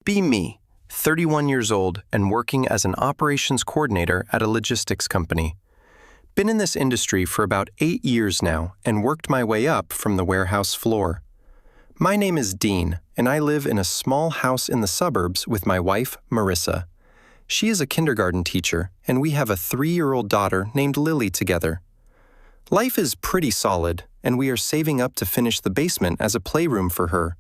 Be me, 31 years old and working as an operations coordinator at a logistics company. Been in this industry for about 8 years now and worked my way up from the warehouse floor. My name is Dean, and I live in a small house in the suburbs with my wife, Marissa. She is a kindergarten teacher, and we have a 3-year-old daughter named Lily together. Life is pretty solid, and we are saving up to finish the basement as a playroom for her.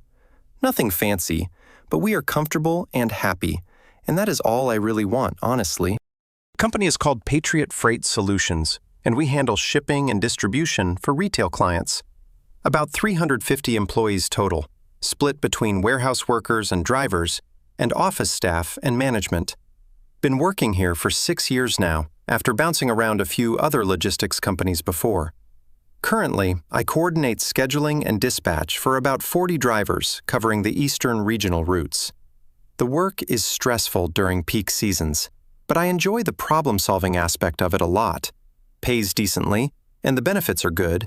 Nothing fancy, but we are comfortable and happy, and that is all I really want, honestly. The company is called Patriot Freight Solutions, and we handle shipping and distribution for retail clients. About 350 employees total, split between warehouse workers and drivers, and office staff and management. Been working here for 6 years now, after bouncing around a few other logistics companies before. Currently, I coordinate scheduling and dispatch for about 40 drivers covering the eastern regional routes. The work is stressful during peak seasons, but I enjoy the problem-solving aspect of it a lot. Pays decently, and the benefits are good,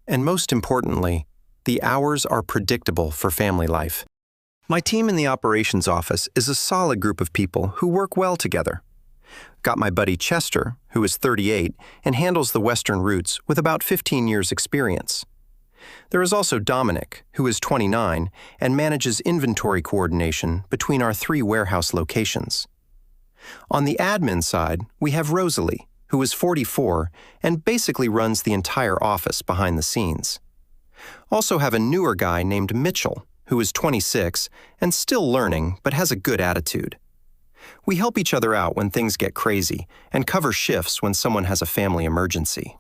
and most importantly, the hours are predictable for family life. My team in the operations office is a solid group of people who work well together. Got my buddy Chester, who is 38 and handles the western routes with about 15 years' experience. There is also Dominic, who is 29 and manages inventory coordination between our 3 warehouse locations. On the admin side, we have Rosalie, who is 44 and basically runs the entire office behind the scenes. Also have a newer guy named Mitchell, who is 26 and still learning but has a good attitude. We help each other out when things get crazy and cover shifts when someone has a family emergency.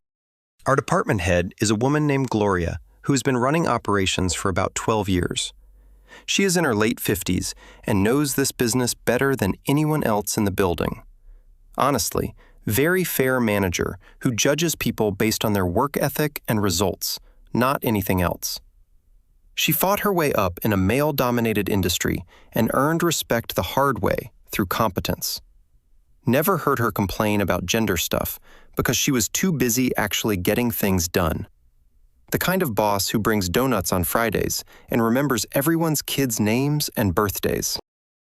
Our department head is a woman named Gloria, who has been running operations for about 12 years. She is in her late 50s and knows this business better than anyone else in the building. Honestly, very fair manager who judges people based on their work ethic and results, not anything else. She fought her way up in a male-dominated industry and earned respect the hard way through competence. Never heard her complain about gender stuff because she was too busy actually getting things done. The kind of boss who brings donuts on Fridays and remembers everyone's kids' names and birthdays.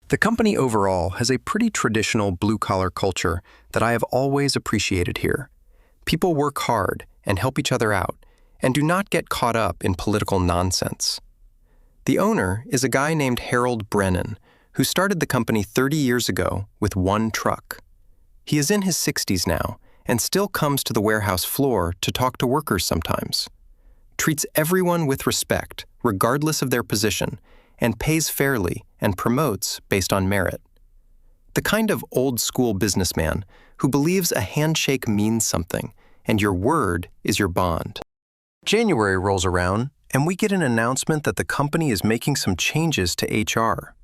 The company overall has a pretty traditional blue-collar culture that I have always appreciated here. People work hard and help each other out and do not get caught up in political nonsense. The owner is a guy named Harold Brennan, who started the company 30 years ago with 1 truck. He is in his 60s now and still comes to the warehouse floor to talk to workers sometimes. Treats everyone with respect, regardless of their position, and pays fairly and promotes based on merit. The kind of old-school businessman who believes a handshake means something and your word is your bond. January rolls around and we get an announcement that the company is making some changes to HR.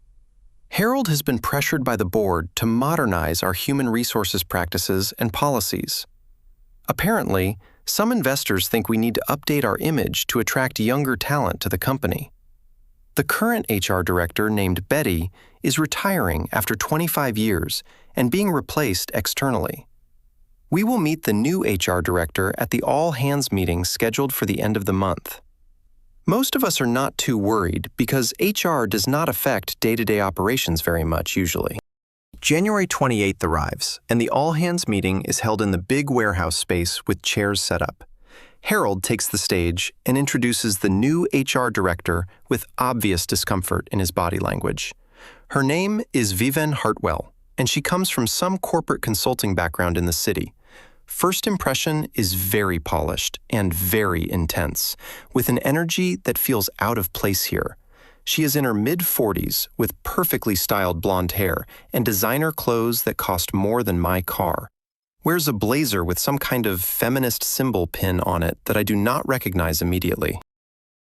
Harold has been pressured by the board to modernize our human resources practices and policies. Apparently, some investors think we need to update our image to attract younger talent to the company. The current HR director, named Betty, is retiring after 25 years and being replaced externally. We will meet the new HR director at the all-hands meeting scheduled for the end of the month. Most of us are not too worried because HR does not affect day-to-day operations very much usually. January 28th arrives, and the all-hands meeting is held in the big warehouse space with chairs set up. Harold takes the stage and introduces the new HR director with obvious discomfort in his body language. Her name is Vivian Hartwell, and she comes from some corporate consulting background in the city. First impression is very polished and very intense, with an energy that feels out of place here. She is in her mid-40s with perfectly styled blonde hair and designer clothes that cost more than my car. Wears a blazer with some kind of feminist symbol pin on it that I do not recognize immediately.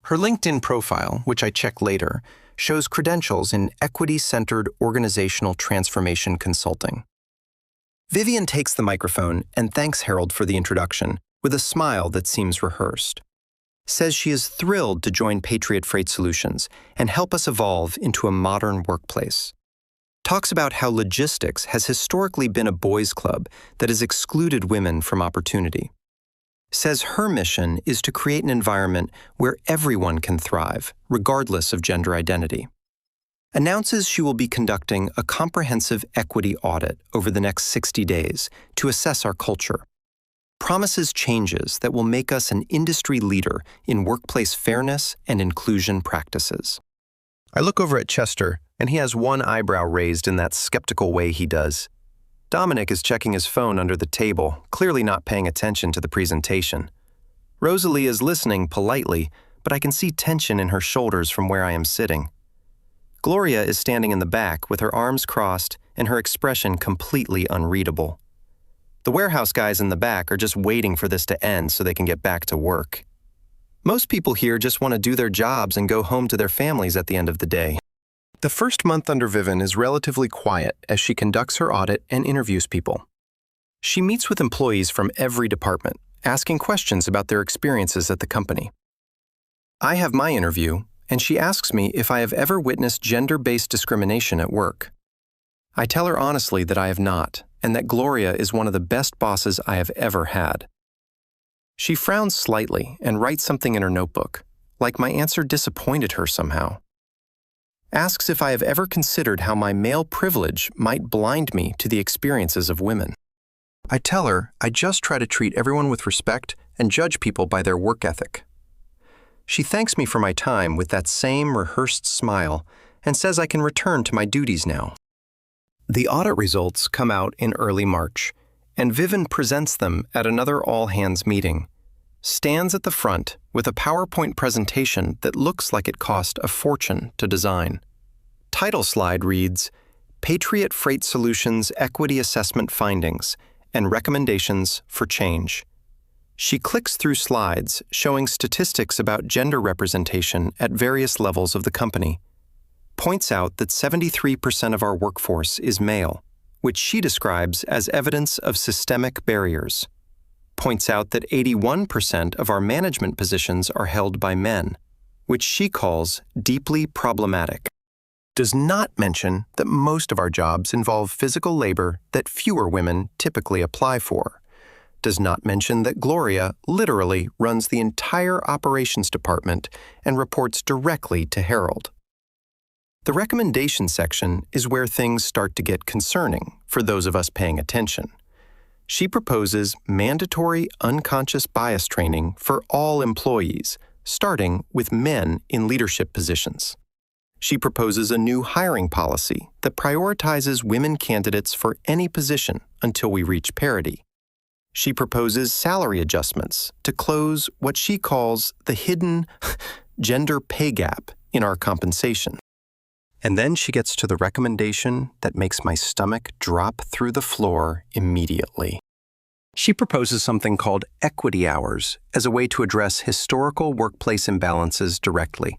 Her LinkedIn profile, which I check later, shows credentials in equity-centered organizational transformation consulting. Vivian takes the microphone and thanks Harold for the introduction with a smile that seems rehearsed. Says she is thrilled to join Patriot Freight Solutions and help us evolve into a modern workplace. Talks about how logistics has historically been a boys' club that has excluded women from opportunity. Says her mission is to create an environment where everyone can thrive, regardless of gender identity. announces she will be conducting a comprehensive equity audit over the next 60 days to assess our culture, promises changes that will make us an industry leader in workplace fairness and inclusion practices. I look over at Chester, and he has one eyebrow raised in that skeptical way he does. Dominic is checking his phone under the table, clearly not paying attention to the presentation. Rosalie is listening politely, but I can see tension in her shoulders from where I am sitting. Gloria is standing in the back with her arms crossed and her expression completely unreadable. The warehouse guys in the back are just waiting for this to end so they can get back to work. Most people here just want to do their jobs and go home to their families at the end of the day. The first month under Vivian is relatively quiet as she conducts her audit and interviews people. She meets with employees from every department, asking questions about their experiences at the company. I have my interview, and she asks me if I have ever witnessed gender-based discrimination at work. I tell her honestly that I have not, and that Gloria is one of the best bosses I have ever had. She frowns slightly and writes something in her notebook, like my answer disappointed her somehow. Asks if I have ever considered how my male privilege might blind me to the experiences of women. I tell her I just try to treat everyone with respect and judge people by their work ethic. She thanks me for my time with that same rehearsed smile and says I can return to my duties now. The audit results come out in early March, and Vivian presents them at another all-hands meeting, stands at the front with a PowerPoint presentation that looks like it cost a fortune to design. Title slide reads, Patriot Freight Solutions Equity Assessment Findings and Recommendations for Change. She clicks through slides showing statistics about gender representation at various levels of the company, points out that 73% of our workforce is male, which she describes as evidence of systemic barriers, points out that 81% of our management positions are held by men, which she calls deeply problematic, does not mention that most of our jobs involve physical labor that fewer women typically apply for, does not mention that Gloria literally runs the entire operations department and reports directly to Harold. The recommendation section is where things start to get concerning for those of us paying attention. She proposes mandatory unconscious bias training for all employees, starting with men in leadership positions. She proposes a new hiring policy that prioritizes women candidates for any position until we reach parity. She proposes salary adjustments to close what she calls the hidden gender pay gap in our compensation. And then she gets to the recommendation that makes my stomach drop through the floor immediately. She proposes something called equity hours as a way to address historical workplace imbalances directly.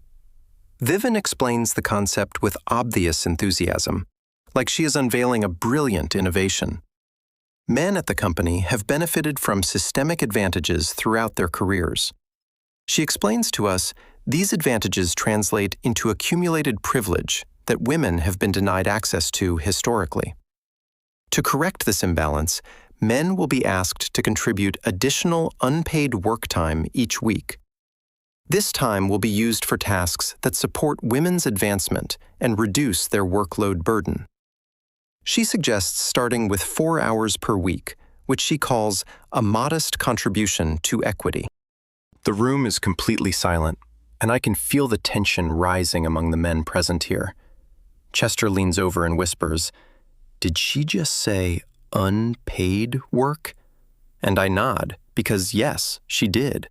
Vivian explains the concept with obvious enthusiasm, like she is unveiling a brilliant innovation. Men at the company have benefited from systemic advantages throughout their careers. She explains to us these advantages translate into accumulated privilege that women have been denied access to historically. To correct this imbalance, men will be asked to contribute additional unpaid work time each week. This time will be used for tasks that support women's advancement and reduce their workload burden. She suggests starting with 4 hours per week, which she calls a modest contribution to equity. The room is completely silent, and I can feel the tension rising among the men present here. Chester leans over and whispers, "Did she just say unpaid work?" And I nod, because yes, she did.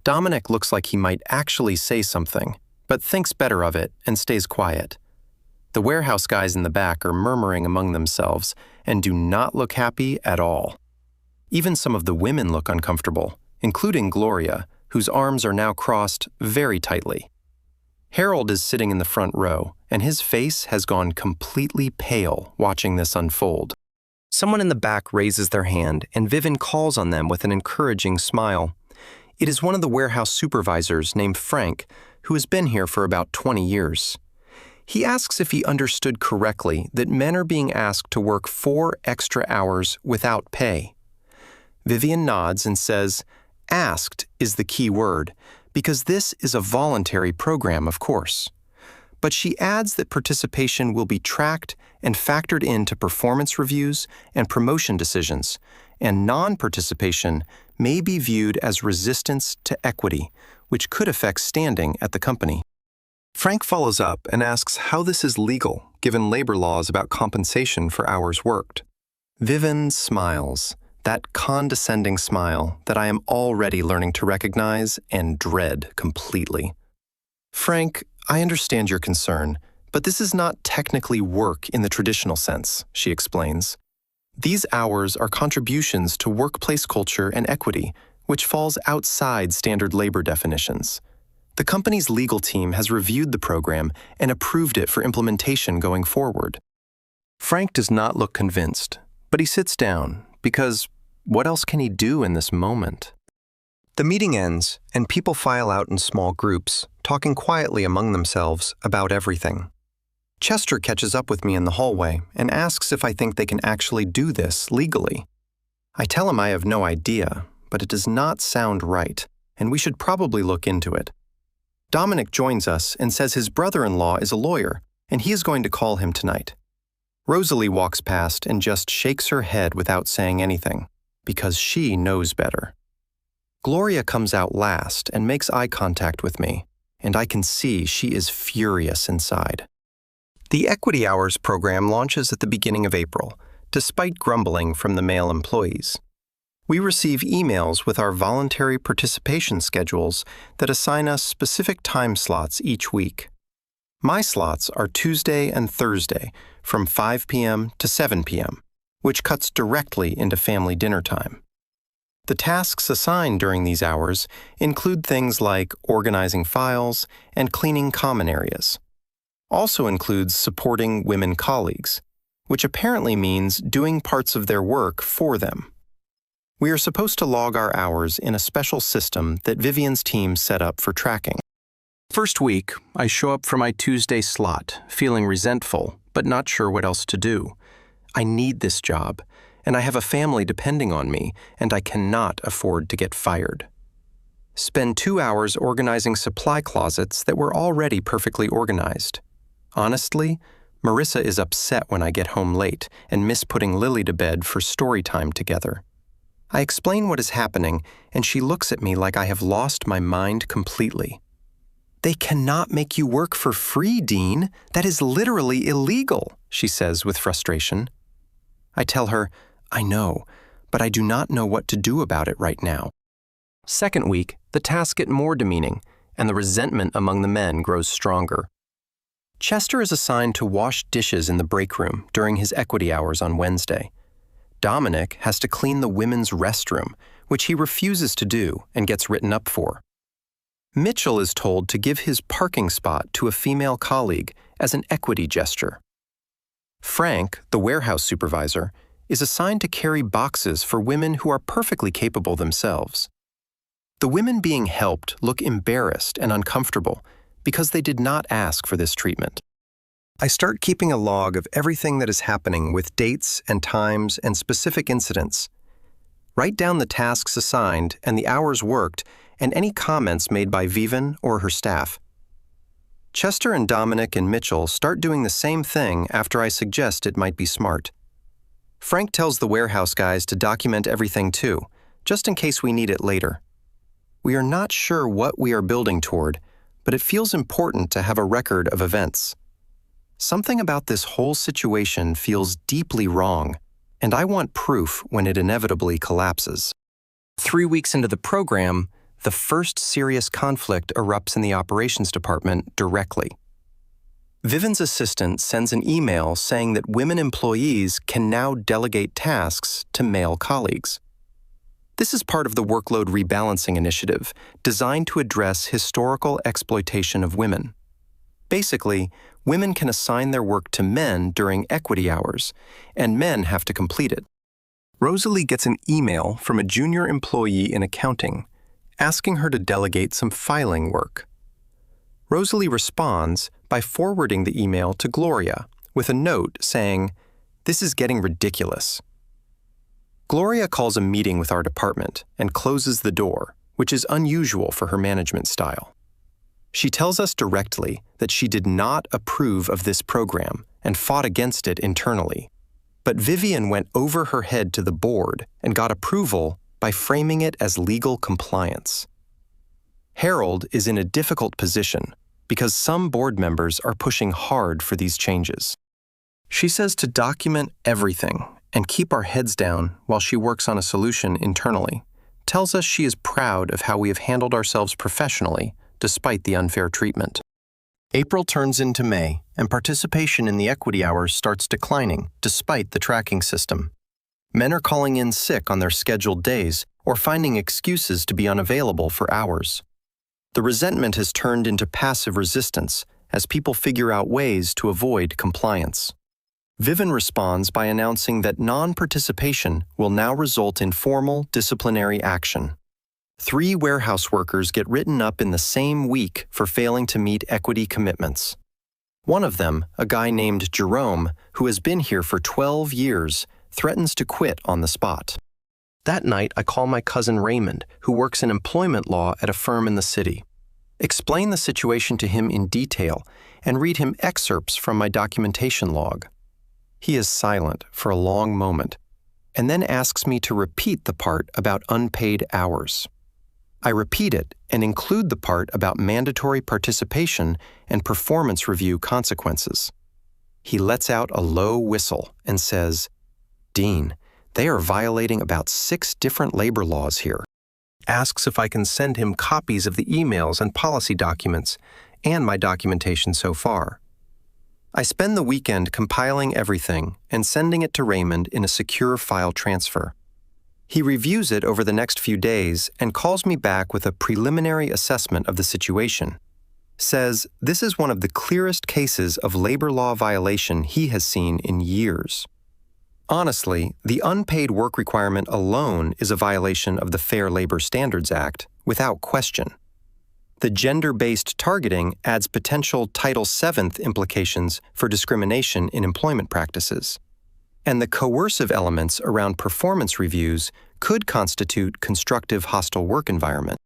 Dominic looks like he might actually say something, but thinks better of it and stays quiet. The warehouse guys in the back are murmuring among themselves and do not look happy at all. Even some of the women look uncomfortable, including Gloria, whose arms are now crossed very tightly. Harold is sitting in the front row, and his face has gone completely pale watching this unfold. Someone in the back raises their hand, and Vivian calls on them with an encouraging smile. It is one of the warehouse supervisors named Frank, who has been here for about 20 years. He asks if he understood correctly that men are being asked to work 4 extra hours without pay. Vivian nods and says, "Asked" is the key word, because this is a voluntary program, of course. but she adds that participation will be tracked and factored into performance reviews and promotion decisions, and non-participation may be viewed as resistance to equity, which could affect standing at the company. Frank follows up and asks how this is legal, given labor laws about compensation for hours worked. Vivian smiles, that condescending smile that I am already learning to recognize and dread completely. Frank, I understand your concern, but this is not technically work in the traditional sense, she explains. These hours are contributions to workplace culture and equity, which falls outside standard labor definitions. The company's legal team has reviewed the program and approved it for implementation going forward. Frank does not look convinced, but he sits down because what else can he do in this moment? The meeting ends, and people file out in small groups, talking quietly among themselves about everything. Chester catches up with me in the hallway and asks if I think they can actually do this legally. I tell him I have no idea, but it does not sound right, and we should probably look into it. Dominic joins us and says his brother-in-law is a lawyer, and he is going to call him tonight. Rosalie walks past and just shakes her head without saying anything, because she knows better. Gloria comes out last and makes eye contact with me, and I can see she is furious inside. The Equity Hours program launches at the beginning of April, despite grumbling from the male employees. We receive emails with our voluntary participation schedules that assign us specific time slots each week. My slots are Tuesday and Thursday from 5 p.m. to 7 p.m., which cuts directly into family dinner time. The tasks assigned during these hours include things like organizing files and cleaning common areas. Also includes supporting women colleagues, which apparently means doing parts of their work for them. We are supposed to log our hours in a special system that Vivian's team set up for tracking. First week, I show up for my Tuesday slot, feeling resentful, but not sure what else to do. I need this job, and I have a family depending on me, and I cannot afford to get fired. Spend 2 hours organizing supply closets that were already perfectly organized. Honestly, Marissa is upset when I get home late and miss putting Lily to bed for story time together. I explain what is happening, and she looks at me like I have lost my mind completely. "They cannot make you work for free, Dean. That is literally illegal," she says with frustration. I tell her, I know, but I do not know what to do about it right now. Second week, the tasks get more demeaning, and the resentment among the men grows stronger. Chester is assigned to wash dishes in the break room during his equity hours on Wednesday. Dominic has to clean the women's restroom, which he refuses to do and gets written up for. Mitchell is told to give his parking spot to a female colleague as an equity gesture. Frank, the warehouse supervisor, is assigned to carry boxes for women who are perfectly capable themselves. The women being helped look embarrassed and uncomfortable because they did not ask for this treatment. I start keeping a log of everything that is happening with dates and times and specific incidents. Write down the tasks assigned and the hours worked and any comments made by Vivian or her staff. Chester and Dominic and Mitchell start doing the same thing after I suggest it might be smart. Frank tells the warehouse guys to document everything too, just in case we need it later. We are not sure what we are building toward, but it feels important to have a record of events. Something about this whole situation feels deeply wrong, and I want proof when it inevitably collapses. 3 weeks into the program, the first serious conflict erupts in the operations department directly. Vivian's assistant sends an email saying that women employees can now delegate tasks to male colleagues. This is part of the workload rebalancing initiative designed to address historical exploitation of women. Basically, women can assign their work to men during equity hours, and men have to complete it. Rosalie gets an email from a junior employee in accounting, asking her to delegate some filing work. Rosalie responds by forwarding the email to Gloria with a note saying, "This is getting ridiculous." Gloria calls a meeting with our department and closes the door, which is unusual for her management style. She tells us directly that she did not approve of this program and fought against it internally. But Vivian went over her head to the board and got approval by framing it as legal compliance. Harold is in a difficult position because some board members are pushing hard for these changes. She says to document everything and keep our heads down while she works on a solution internally. Tells us she is proud of how we have handled ourselves professionally despite the unfair treatment. April turns into May, and participation in the equity hours starts declining despite the tracking system. Men are calling in sick on their scheduled days or finding excuses to be unavailable for hours. The resentment has turned into passive resistance as people figure out ways to avoid compliance. Vivian responds by announcing that non-participation will now result in formal disciplinary action. 3 warehouse workers get written up in the same week for failing to meet equity commitments. One of them, a guy named Jerome, who has been here for 12 years, threatens to quit on the spot. That night, I call my cousin Raymond, who works in employment law at a firm in the city. Explain the situation to him in detail and read him excerpts from my documentation log. He is silent for a long moment and then asks me to repeat the part about unpaid hours. I repeat it and include the part about mandatory participation and performance review consequences. He lets out a low whistle and says, "Dean, they are violating about 6 different labor laws here." Asks if I can send him copies of the emails and policy documents and my documentation so far. I spend the weekend compiling everything and sending it to Raymond in a secure file transfer. He reviews it over the next few days and calls me back with a preliminary assessment of the situation. Says this is one of the clearest cases of labor law violation he has seen in years. Honestly, the unpaid work requirement alone is a violation of the Fair Labor Standards Act, without question. The gender-based targeting adds potential Title VII implications for discrimination in employment practices. And the coercive elements around performance reviews could constitute constructive hostile work environment.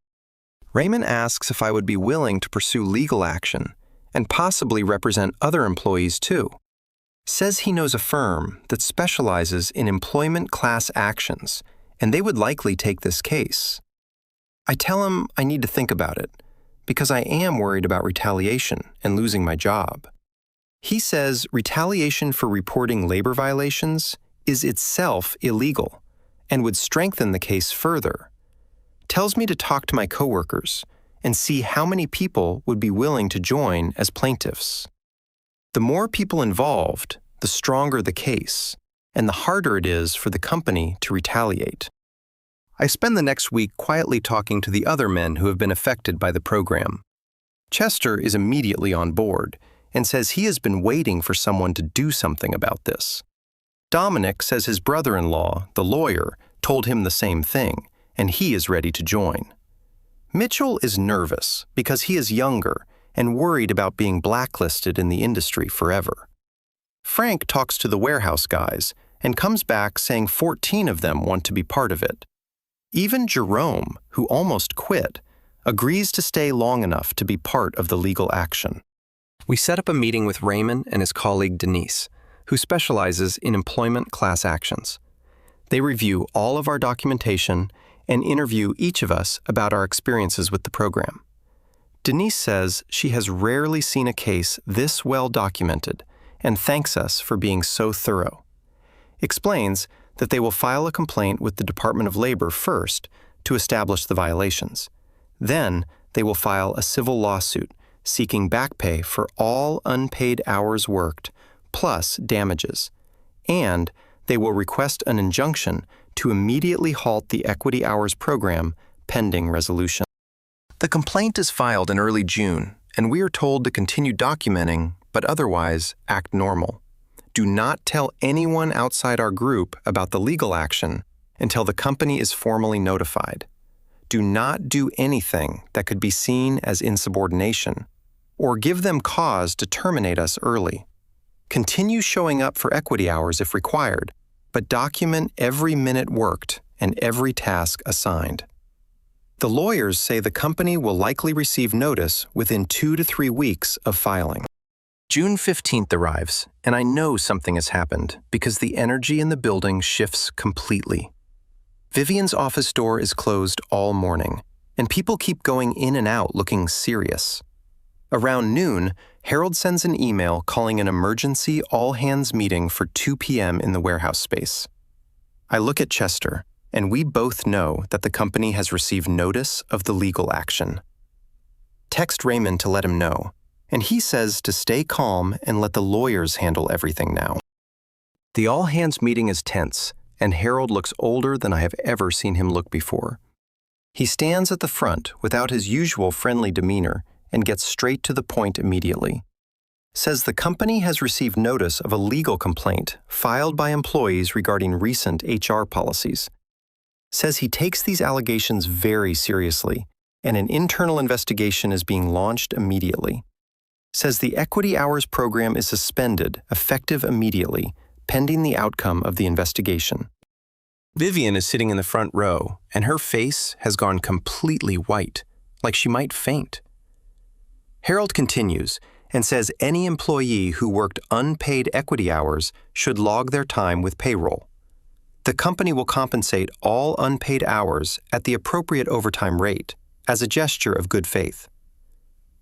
Raymond asks if I would be willing to pursue legal action and possibly represent other employees too. Says he knows a firm that specializes in employment class actions, and they would likely take this case. I tell him I need to think about it, because I am worried about retaliation and losing my job. He says retaliation for reporting labor violations is itself illegal and would strengthen the case further. Tells me to talk to my coworkers and see how many people would be willing to join as plaintiffs. The more people involved, the stronger the case, and the harder it is for the company to retaliate. I spend the next week quietly talking to the other men who have been affected by the program. Chester is immediately on board and says he has been waiting for someone to do something about this. Dominic says his brother-in-law, the lawyer, told him the same thing, and he is ready to join. Mitchell is nervous because he is younger and worried about being blacklisted in the industry forever. Frank talks to the warehouse guys and comes back saying 14 of them want to be part of it. Even Jerome, who almost quit, agrees to stay long enough to be part of the legal action. We set up a meeting with Raymond and his colleague Denise, who specializes in employment class actions. They review all of our documentation and interview each of us about our experiences with the program. Denise says she has rarely seen a case this well documented and thanks us for being so thorough. Explains that they will file a complaint with the Department of Labor first to establish the violations. Then they will file a civil lawsuit seeking back pay for all unpaid hours worked, plus damages. And they will request an injunction to immediately halt the Equity Hours program pending resolution. The complaint is filed in early June, and we are told to continue documenting, but otherwise act normal. Do not tell anyone outside our group about the legal action until the company is formally notified. Do not do anything that could be seen as insubordination, or give them cause to terminate us early. Continue showing up for equity hours if required, but document every minute worked and every task assigned. The lawyers say the company will likely receive notice within 2 to 3 weeks of filing. June 15th arrives, and I know something has happened because the energy in the building shifts completely. Vivian's office door is closed all morning, and people keep going in and out looking serious. Around noon, Harold sends an email calling an emergency all-hands meeting for 2 p.m. in the warehouse space. I look at Chester, and we both know that the company has received notice of the legal action. Text Raymond to let him know, and he says to stay calm and let the lawyers handle everything now. The all-hands meeting is tense, and Harold looks older than I have ever seen him look before. He stands at the front without his usual friendly demeanor and gets straight to the point immediately. Says the company has received notice of a legal complaint filed by employees regarding recent HR policies. Says he takes these allegations very seriously, and an internal investigation is being launched immediately. Says the Equity Hours program is suspended, effective immediately, pending the outcome of the investigation. Vivian is sitting in the front row, and her face has gone completely white, like she might faint. Harold continues and says any employee who worked unpaid equity hours should log their time with payroll. The company will compensate all unpaid hours at the appropriate overtime rate as a gesture of good faith.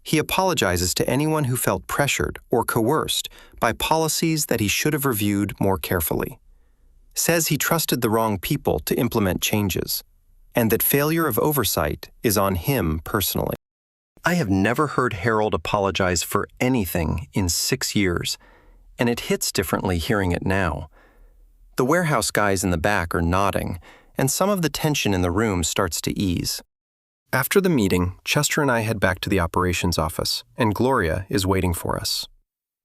He apologizes to anyone who felt pressured or coerced by policies that he should have reviewed more carefully. Says he trusted the wrong people to implement changes, and that failure of oversight is on him personally. I have never heard Harold apologize for anything in 6 years, and it hits differently hearing it now. The warehouse guys in the back are nodding, and some of the tension in the room starts to ease. After the meeting, Chester and I head back to the operations office, and Gloria is waiting for us.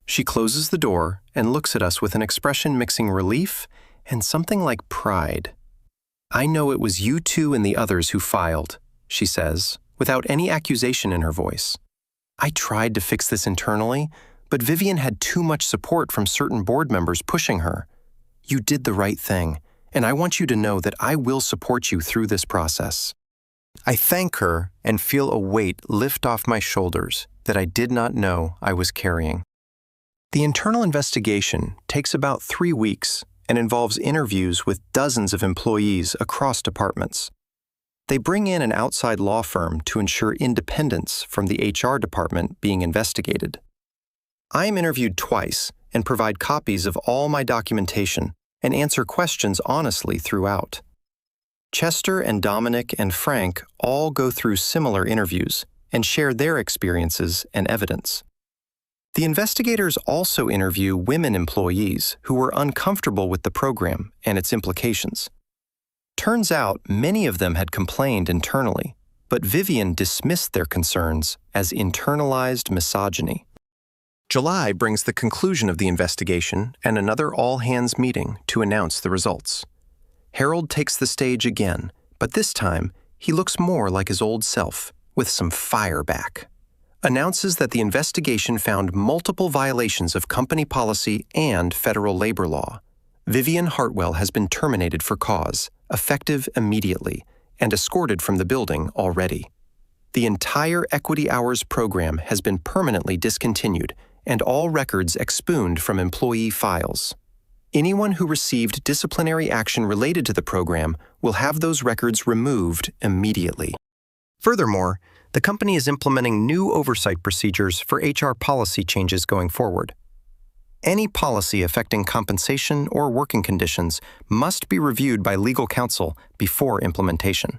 She closes the door and looks at us with an expression mixing relief and something like pride. "I know it was you two and the others who filed," she says, without any accusation in her voice. "I tried to fix this internally, but Vivian had too much support from certain board members pushing her. You did the right thing, and I want you to know that I will support you through this process." I thank her and feel a weight lift off my shoulders that I did not know I was carrying. The internal investigation takes about 3 weeks and involves interviews with dozens of employees across departments. They bring in an outside law firm to ensure independence from the HR department being investigated. I am interviewed twice and provide copies of all my documentation and answer questions honestly throughout. Chester and Dominic and Frank all go through similar interviews and share their experiences and evidence. The investigators also interview women employees who were uncomfortable with the program and its implications. Turns out many of them had complained internally, but Vivian dismissed their concerns as internalized misogyny. July brings the conclusion of the investigation and another all-hands meeting to announce the results. Harold takes the stage again, but this time he looks more like his old self, with some fire back. Announces that the investigation found multiple violations of company policy and federal labor law. Vivian Hartwell has been terminated for cause, effective immediately, and escorted from the building already. The entire Equity Hours program has been permanently discontinued and all records expuned from employee files. Anyone who received disciplinary action related to the program will have those records removed immediately. Furthermore, the company is implementing new oversight procedures for HR policy changes going forward. Any policy affecting compensation or working conditions must be reviewed by legal counsel before implementation.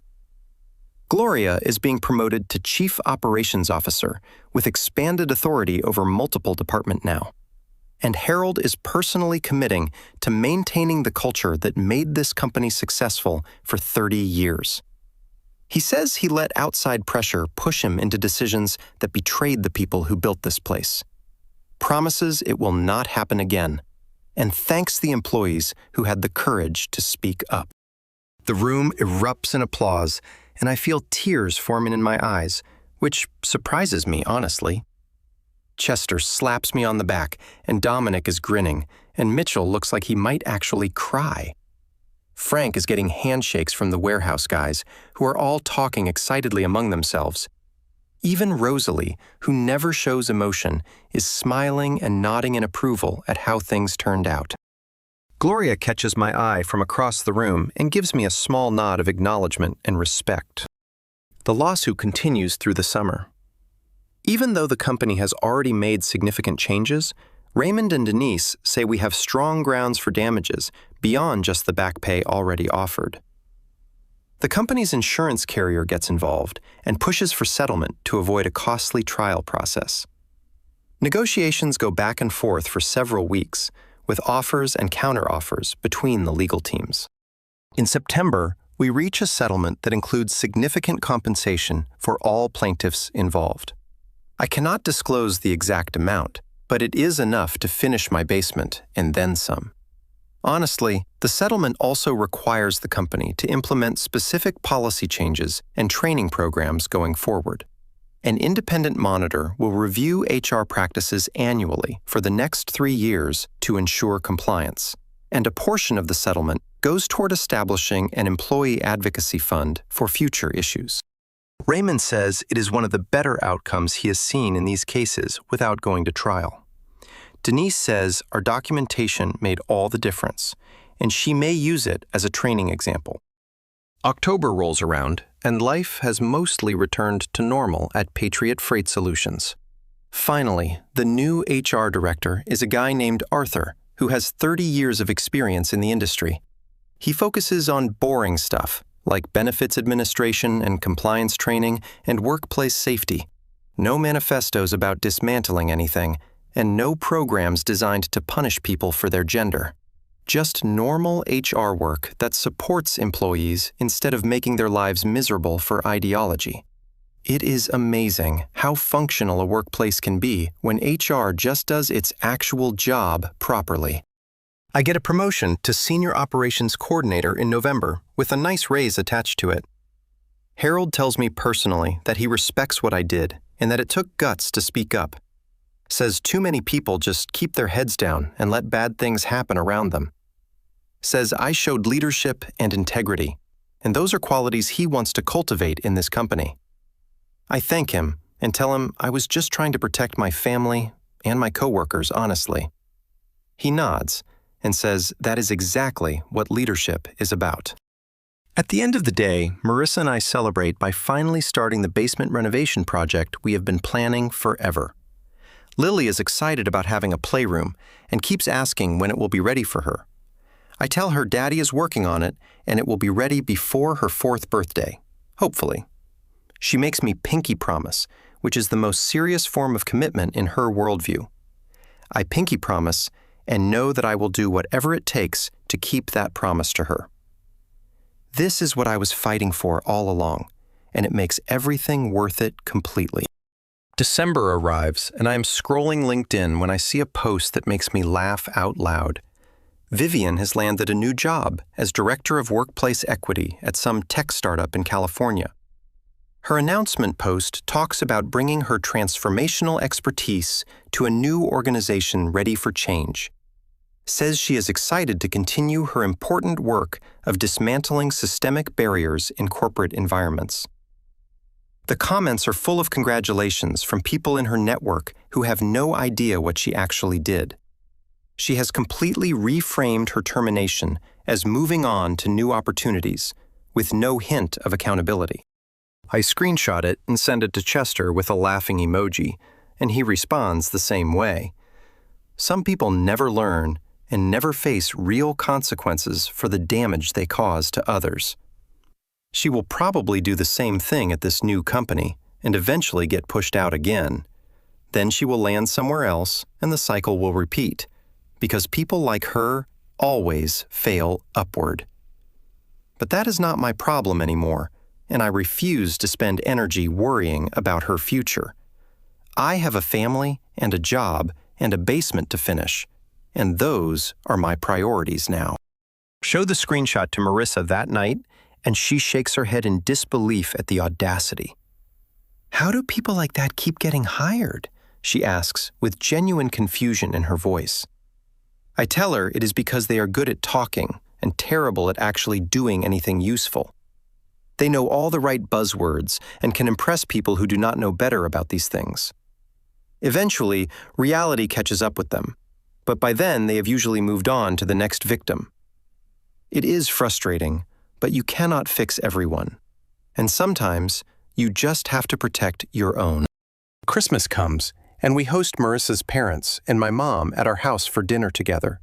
Gloria is being promoted to Chief Operations Officer with expanded authority over multiple departments now. And Harold is personally committing to maintaining the culture that made this company successful for 30 years. He says he let outside pressure push him into decisions that betrayed the people who built this place. Promises it will not happen again, and thanks the employees who had the courage to speak up. The room erupts in applause, and I feel tears forming in my eyes, which surprises me, honestly. Chester slaps me on the back, and Dominic is grinning, and Mitchell looks like he might actually cry. Frank is getting handshakes from the warehouse guys, who are all talking excitedly among themselves. Even Rosalie, who never shows emotion, is smiling and nodding in approval at how things turned out. Gloria catches my eye from across the room and gives me a small nod of acknowledgement and respect. The lawsuit continues through the summer. Even though the company has already made significant changes, Raymond and Denise say we have strong grounds for damages beyond just the back pay already offered. The company's insurance carrier gets involved and pushes for settlement to avoid a costly trial process. Negotiations go back and forth for several weeks, with offers and counteroffers between the legal teams. In September, we reach a settlement that includes significant compensation for all plaintiffs involved. I cannot disclose the exact amount, but it is enough to finish my basement and then some. Honestly, the settlement also requires the company to implement specific policy changes and training programs going forward. An independent monitor will review HR practices annually for the next 3 years to ensure compliance, and a portion of the settlement goes toward establishing an employee advocacy fund for future issues. Raymond says it is one of the better outcomes he has seen in these cases without going to trial. Denise says our documentation made all the difference, and she may use it as a training example. October rolls around, and life has mostly returned to normal at Patriot Freight Solutions. Finally, the new HR director is a guy named Arthur, who has 30 years of experience in the industry. He focuses on boring stuff, like benefits administration and compliance training and workplace safety. No manifestos about dismantling anything, and no programs designed to punish people for their gender. Just normal HR work that supports employees instead of making their lives miserable for ideology. It is amazing how functional a workplace can be when HR just does its actual job properly. I get a promotion to Senior Operations Coordinator in November with a nice raise attached to it. Harold tells me personally that he respects what I did and that it took guts to speak up. Says too many people just keep their heads down and let bad things happen around them. Says I showed leadership and integrity, and those are qualities he wants to cultivate in this company. I thank him and tell him I was just trying to protect my family and my coworkers honestly. He nods and says that is exactly what leadership is about. At the end of the day, Marissa and I celebrate by finally starting the basement renovation project we have been planning forever. Lily is excited about having a playroom and keeps asking when it will be ready for her. I tell her Daddy is working on it and it will be ready before her 4th birthday, hopefully. She makes me pinky promise, which is the most serious form of commitment in her worldview. I pinky promise and know that I will do whatever it takes to keep that promise to her. This is what I was fighting for all along, and it makes everything worth it completely. December arrives, and I am scrolling LinkedIn when I see a post that makes me laugh out loud. Vivian has landed a new job as Director of Workplace Equity at some tech startup in California. Her announcement post talks about bringing her transformational expertise to a new organization ready for change. Says she is excited to continue her important work of dismantling systemic barriers in corporate environments. The comments are full of congratulations from people in her network who have no idea what she actually did. She has completely reframed her termination as moving on to new opportunities, with no hint of accountability. I screenshot it and send it to Chester with a laughing emoji, and he responds the same way. Some people never learn and never face real consequences for the damage they cause to others. She will probably do the same thing at this new company and eventually get pushed out again. Then she will land somewhere else and the cycle will repeat, because people like her always fail upward. But that is not my problem anymore, and I refuse to spend energy worrying about her future. I have a family and a job and a basement to finish, and those are my priorities now. Show the screenshot to Marissa that night, and she shakes her head in disbelief at the audacity. How do people like that keep getting hired? She asks, with genuine confusion in her voice. I tell her it is because they are good at talking and terrible at actually doing anything useful. They know all the right buzzwords and can impress people who do not know better about these things. Eventually, reality catches up with them, but by then they have usually moved on to the next victim. It is frustrating, but you cannot fix everyone. And sometimes, you just have to protect your own. Christmas comes, and we host Marissa's parents and my mom at our house for dinner together.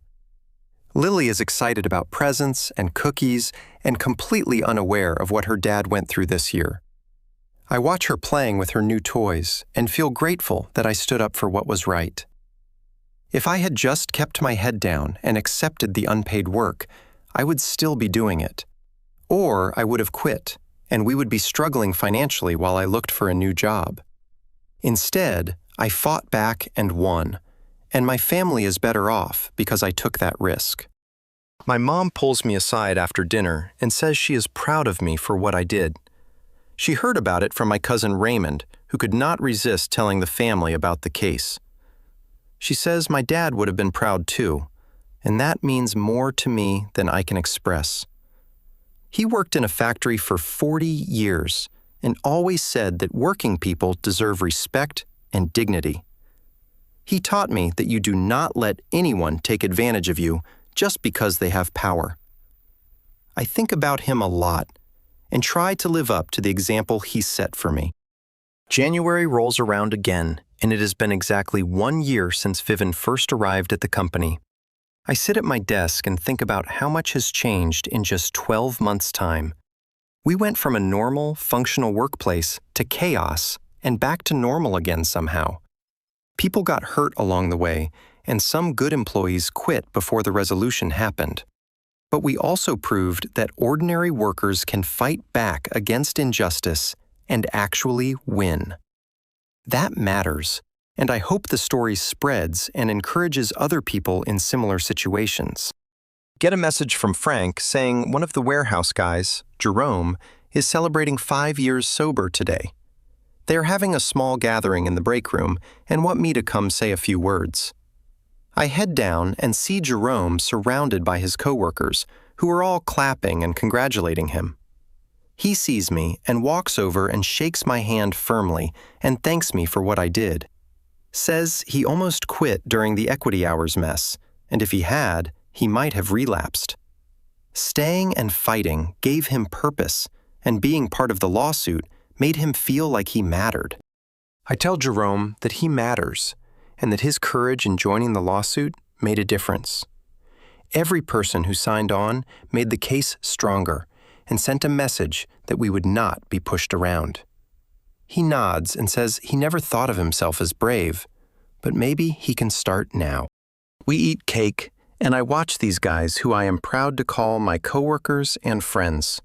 Lily is excited about presents and cookies and completely unaware of what her dad went through this year. I watch her playing with her new toys and feel grateful that I stood up for what was right. If I had just kept my head down and accepted the unpaid work, I would still be doing it. Or I would have quit, and we would be struggling financially while I looked for a new job. Instead, I fought back and won, and my family is better off because I took that risk. My mom pulls me aside after dinner and says she is proud of me for what I did. She heard about it from my cousin Raymond, who could not resist telling the family about the case. She says my dad would have been proud too, and that means more to me than I can express. He worked in a factory for 40 years and always said that working people deserve respect and dignity. He taught me that you do not let anyone take advantage of you just because they have power. I think about him a lot and try to live up to the example he set for me. January rolls around again, and it has been exactly 1 year since Vivian first arrived at the company. I sit at my desk and think about how much has changed in just 12 months' time. We went from a normal, functional workplace to chaos and back to normal again somehow. People got hurt along the way, and some good employees quit before the resolution happened. But we also proved that ordinary workers can fight back against injustice and actually win. That matters, and I hope the story spreads and encourages other people in similar situations. Get a message from Frank saying one of the warehouse guys, Jerome, is celebrating 5 years sober today. They are having a small gathering in the break room and want me to come say a few words. I head down and see Jerome surrounded by his coworkers, who are all clapping and congratulating him. He sees me and walks over and shakes my hand firmly and thanks me for what I did. Says he almost quit during the equity hours mess, and if he had, he might have relapsed. Staying and fighting gave him purpose, and being part of the lawsuit made him feel like he mattered. I tell Jerome that he matters, and that his courage in joining the lawsuit made a difference. Every person who signed on made the case stronger and sent a message that we would not be pushed around. He nods and says he never thought of himself as brave, but maybe he can start now. We eat cake, and I watch these guys who I am proud to call my coworkers and friends.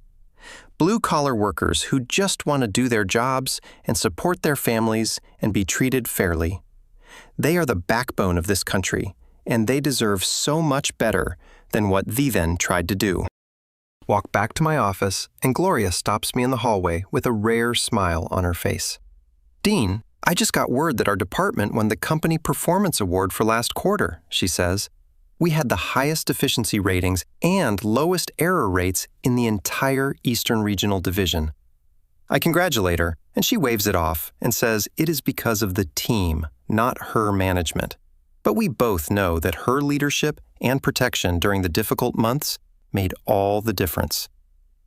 Blue-collar workers who just want to do their jobs and support their families and be treated fairly. They are the backbone of this country, and they deserve so much better than what Vivian tried to do. Walk back to my office, and Gloria stops me in the hallway with a rare smile on her face. "Dean, I just got word that our department won the Company Performance Award for last quarter," she says. "We had the highest efficiency ratings and lowest error rates in the entire Eastern Regional Division." I congratulate her, and she waves it off and says it is because of the team, not her management. But we both know that her leadership and protection during the difficult months made all the difference.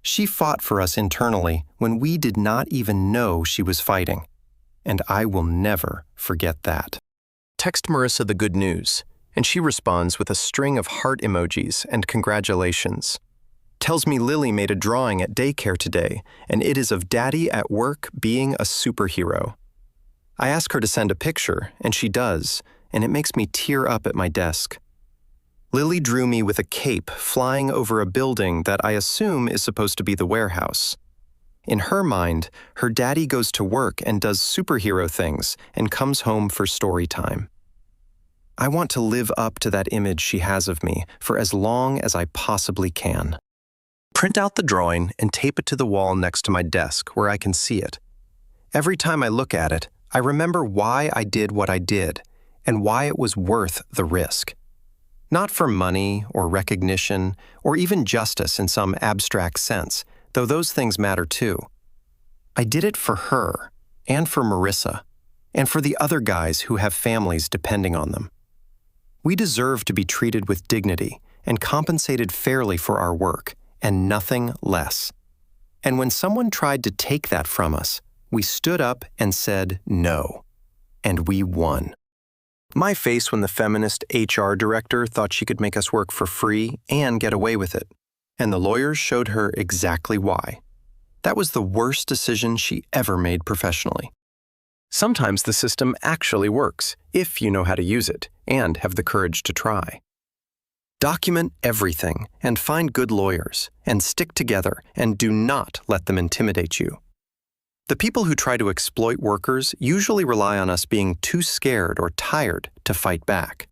She fought for us internally when we did not even know she was fighting, and I will never forget that. Text Marissa the good news, and she responds with a string of heart emojis and congratulations. Tells me Lily made a drawing at daycare today, and it is of Daddy at work being a superhero. I ask her to send a picture, and she does, and it makes me tear up at my desk. Lily drew me with a cape flying over a building that I assume is supposed to be the warehouse. In her mind, her daddy goes to work and does superhero things and comes home for story time. I want to live up to that image she has of me for as long as I possibly can. Print out the drawing and tape it to the wall next to my desk where I can see it. Every time I look at it, I remember why I did what I did and why it was worth the risk. Not for money or recognition or even justice in some abstract sense, though those things matter too. I did it for her, and for Marissa, and for the other guys who have families depending on them. We deserve to be treated with dignity and compensated fairly for our work, and nothing less. And when someone tried to take that from us, we stood up and said no. And we won. My face when the feminist HR director thought she could make us work for free and get away with it. And the lawyers showed her exactly why. That was the worst decision she ever made professionally. Sometimes the system actually works, if you know how to use it and have the courage to try. Document everything and find good lawyers, and stick together and do not let them intimidate you. The people who try to exploit workers usually rely on us being too scared or tired to fight back.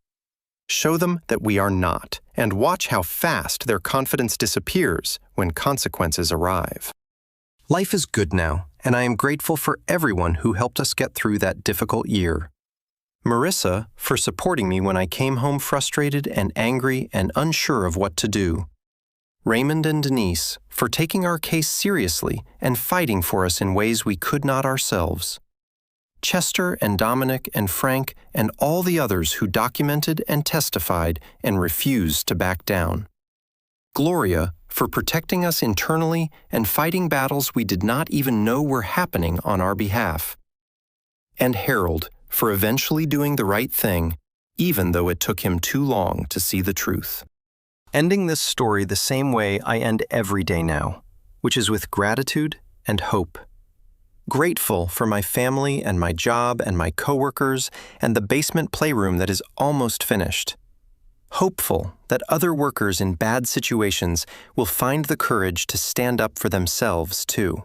Show them that we are not, and watch how fast their confidence disappears when consequences arrive. Life is good now, and I am grateful for everyone who helped us get through that difficult year. Marissa for supporting me when I came home frustrated and angry and unsure of what to do. Raymond and Denise for taking our case seriously and fighting for us in ways we could not ourselves. Chester and Dominic and Frank and all the others who documented and testified and refused to back down. Gloria for protecting us internally and fighting battles we did not even know were happening on our behalf. And Harold for eventually doing the right thing, even though it took him too long to see the truth. Ending this story the same way I end every day now, which is with gratitude and hope. Grateful for my family and my job and my coworkers and the basement playroom that is almost finished. Hopeful that other workers in bad situations will find the courage to stand up for themselves too.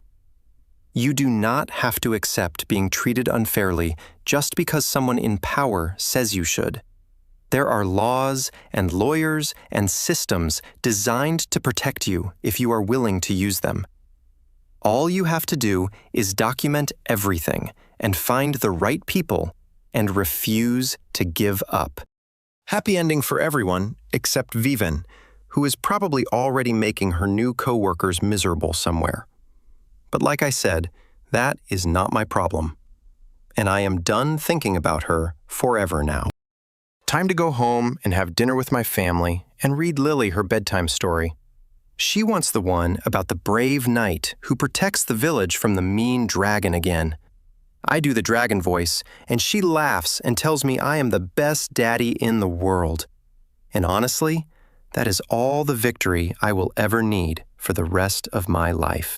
You do not have to accept being treated unfairly just because someone in power says you should. There are laws and lawyers and systems designed to protect you if you are willing to use them. All you have to do is document everything and find the right people and refuse to give up. Happy ending for everyone except Vivian, who is probably already making her new coworkers miserable somewhere. But like I said, that is not my problem. And I am done thinking about her forever now. Time to go home and have dinner with my family and read Lily her bedtime story. She wants the one about the brave knight who protects the village from the mean dragon again. I do the dragon voice, and she laughs and tells me I am the best daddy in the world. And honestly, that is all the victory I will ever need for the rest of my life.